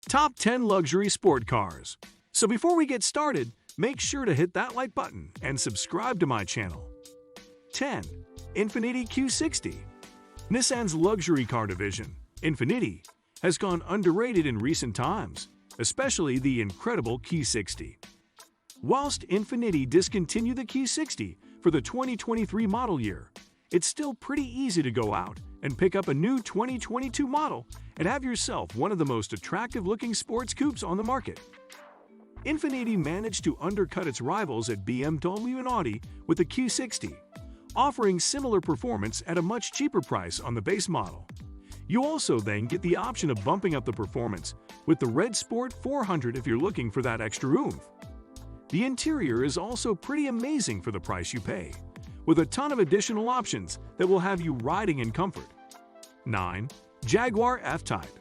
Top 10 Luxury Sport Cars. So before we get started, make sure to hit that like button and subscribe to my channel. 10. Infiniti Q60. Nissan's luxury car division, Infiniti, has gone underrated in recent times, especially the incredible Q60. Whilst Infiniti discontinued the Q60 for the 2023 model year, it's still pretty easy to go out and pick up a new 2022 model and have yourself one of the most attractive-looking sports coupes on the market. Infiniti managed to undercut its rivals at BMW and Audi with the Q60, offering similar performance at a much cheaper price on the base model. You also then get the option of bumping up the performance with the Red Sport 400 if you're looking for that extra oomph. The interior is also pretty amazing for the price you pay, with a ton of additional options that will have you riding in comfort. 9. Jaguar F-Type.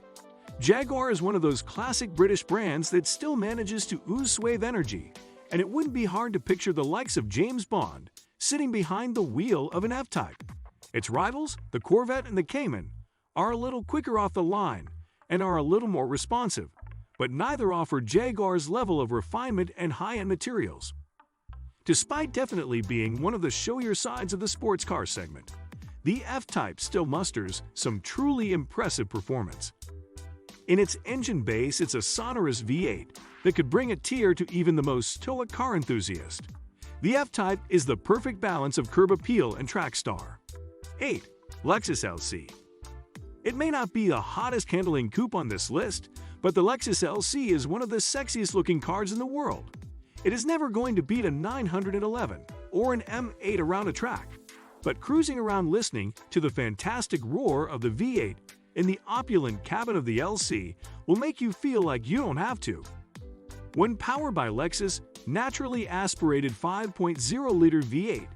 Jaguar is one of those classic British brands that still manages to ooze suave energy, and it wouldn't be hard to picture the likes of James Bond sitting behind the wheel of an F-Type. Its rivals, the Corvette and the Cayman, are a little quicker off the line and are a little more responsive, but neither offer Jaguar's level of refinement and high-end materials. Despite definitely being one of the showier sides of the sports car segment, the F-Type still musters some truly impressive performance. In its engine base, it's a sonorous V8 that could bring a tear to even the most stoic car enthusiast. The F-Type is the perfect balance of curb appeal and track star. 8. Lexus LC. It may not be the hottest handling coupe on this list, but the Lexus LC is one of the sexiest looking cars in the world. It is never going to beat a 911 or an M8 around a track, but cruising around listening to the fantastic roar of the V8 in the opulent cabin of the LC will make you feel like you don't have to. When powered by Lexus' naturally aspirated 5.0-liter V8,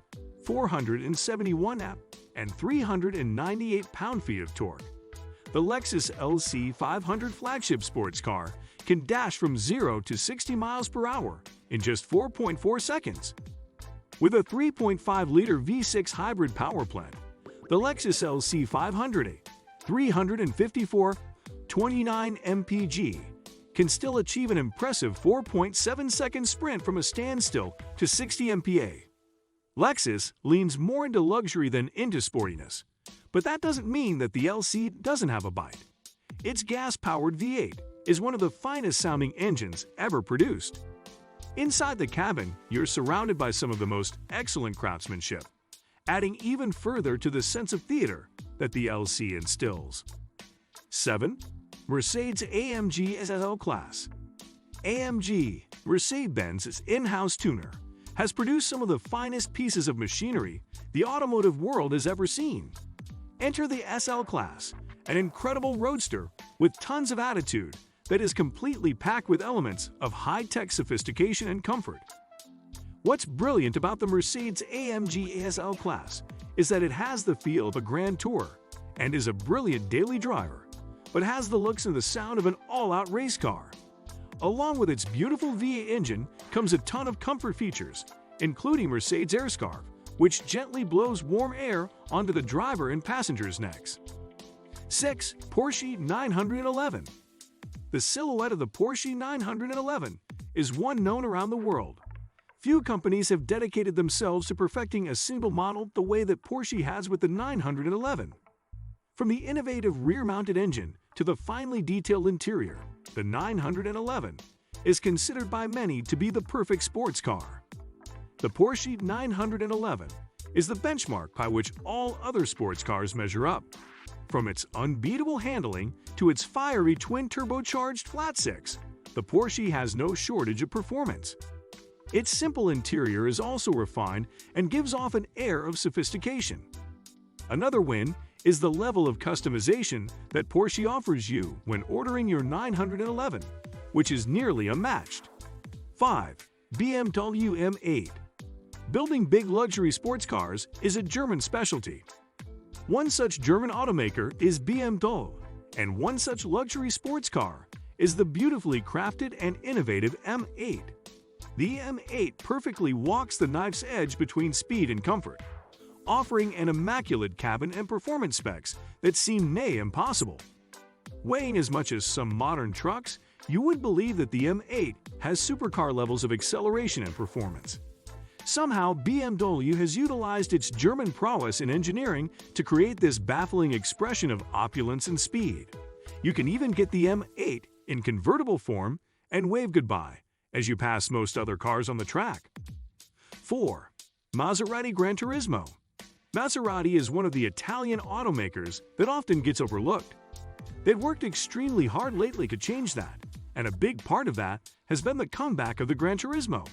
471 and 398 pound-feet of torque, the Lexus LC 500 flagship sports car can dash from 0 to 60 miles per hour in just 4.4 seconds. With a 3.5-liter V6 hybrid power plant, the Lexus LC 500 354 29 mpg can still achieve an impressive 4.7-second sprint from a standstill to 60 mph. Lexus leans more into luxury than into sportiness, but that doesn't mean that the LC doesn't have a bite. Its gas-powered V8 is one of the finest-sounding engines ever produced. Inside the cabin, you're surrounded by some of the most excellent craftsmanship, adding even further to the sense of theater that the LC instills. 7. Mercedes-AMG SL Class. AMG, Mercedes-Benz's in-house tuner, has produced some of the finest pieces of machinery the automotive world has ever seen. Enter the SL Class, an incredible roadster with tons of attitude that is completely packed with elements of high-tech sophistication and comfort. What's brilliant about the Mercedes-AMG SL Class is that it has the feel of a grand tour and is a brilliant daily driver, but has the looks and the sound of an all-out race car. Along with its beautiful V8 engine comes a ton of comfort features, including Mercedes AirScarf, which gently blows warm air onto the driver and passengers' necks. 6. Porsche 911. The silhouette of the Porsche 911 is one known around the world. Few companies have dedicated themselves to perfecting a single model the way that Porsche has with the 911. From the innovative rear-mounted engine to the finely detailed interior, the 911 is considered by many to be the perfect sports car. The Porsche 911 is the benchmark by which all other sports cars measure up. From its unbeatable handling to its fiery twin-turbocharged flat-six, the Porsche has no shortage of performance. Its simple interior is also refined and gives off an air of sophistication. Another win is the level of customization that Porsche offers you when ordering your 911, which is nearly unmatched. 5. BMW M8. Building big luxury sports cars is a German specialty. One such German automaker is BMW, and one such luxury sports car is the beautifully crafted and innovative M8. The M8 perfectly walks the knife's edge between speed and comfort, offering an immaculate cabin and performance specs that seem near impossible. Weighing as much as some modern trucks, You would believe that the M8 has supercar levels of acceleration and performance. Somehow, BMW has utilized its German prowess in engineering to create this baffling expression of opulence and speed. You can even get the M8 in convertible form and wave goodbye as you pass most other cars on the track. 4. Maserati Gran Turismo. Maserati is one of the Italian automakers that often gets overlooked. They've worked extremely hard lately to change that, and a big part of that has been the comeback of the Gran Turismo.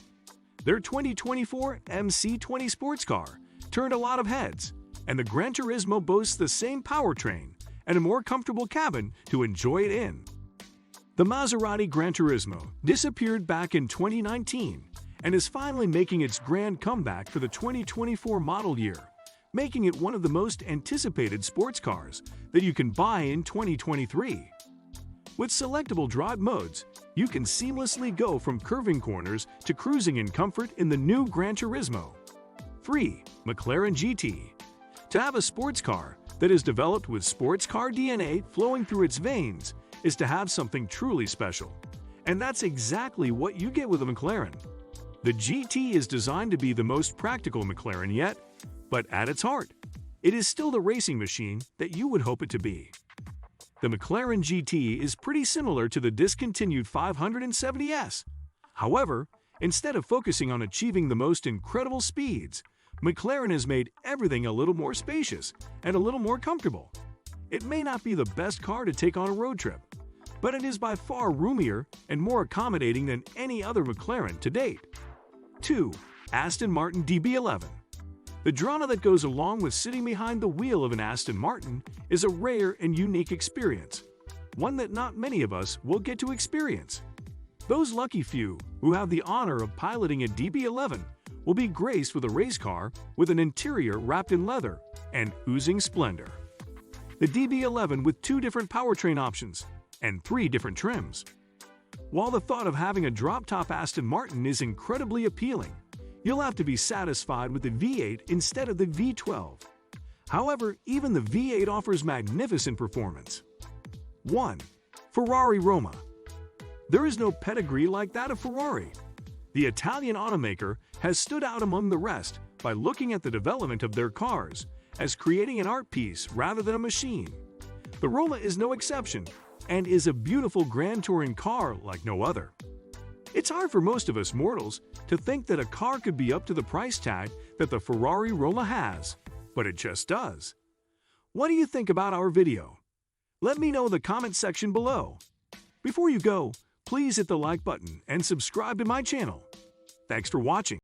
Their 2024 MC20 sports car turned a lot of heads, and the Gran Turismo boasts the same powertrain and a more comfortable cabin to enjoy it in. The Maserati Gran Turismo disappeared back in 2019 and is finally making its grand comeback for the 2024 model year, making it one of the most anticipated sports cars that you can buy in 2023. With selectable drive modes, you can seamlessly go from curving corners to cruising in comfort in the new Gran Turismo. 3. McLaren GT. To have a sports car that is developed with sports car DNA flowing through its veins is to have something truly special. And that's exactly what you get with a McLaren. The GT is designed to be the most practical McLaren yet, but at its heart, it is still the racing machine that you would hope it to be. The McLaren GT is pretty similar to the discontinued 570S. However, instead of focusing on achieving the most incredible speeds, McLaren has made everything a little more spacious and a little more comfortable. It may not be the best car to take on a road trip, but it is by far roomier and more accommodating than any other McLaren to date. 2. Aston Martin DB11. The drama that goes along with sitting behind the wheel of an Aston Martin is a rare and unique experience, one that not many of us will get to experience. Those lucky few who have the honor of piloting a DB11 will be graced with a race car with an interior wrapped in leather and oozing splendor. The DB11 with 2 different powertrain options and 3 different trims. While the thought of having a drop-top Aston Martin is incredibly appealing, you'll have to be satisfied with the V8 instead of the V12. However, even the V8 offers magnificent performance. 1. Ferrari Roma. There is no pedigree like that of Ferrari. The Italian automaker has stood out among the rest by looking at the development of their cars as creating an art piece rather than a machine. The Roma is no exception and is a beautiful grand touring car like no other. It's hard for most of us mortals to think that a car could be up to the price tag that the Ferrari Roma has, but it just does. What do you think about our video? Let me know in the comment section below. Before you go, please hit the like button and subscribe to my channel. Thanks for watching.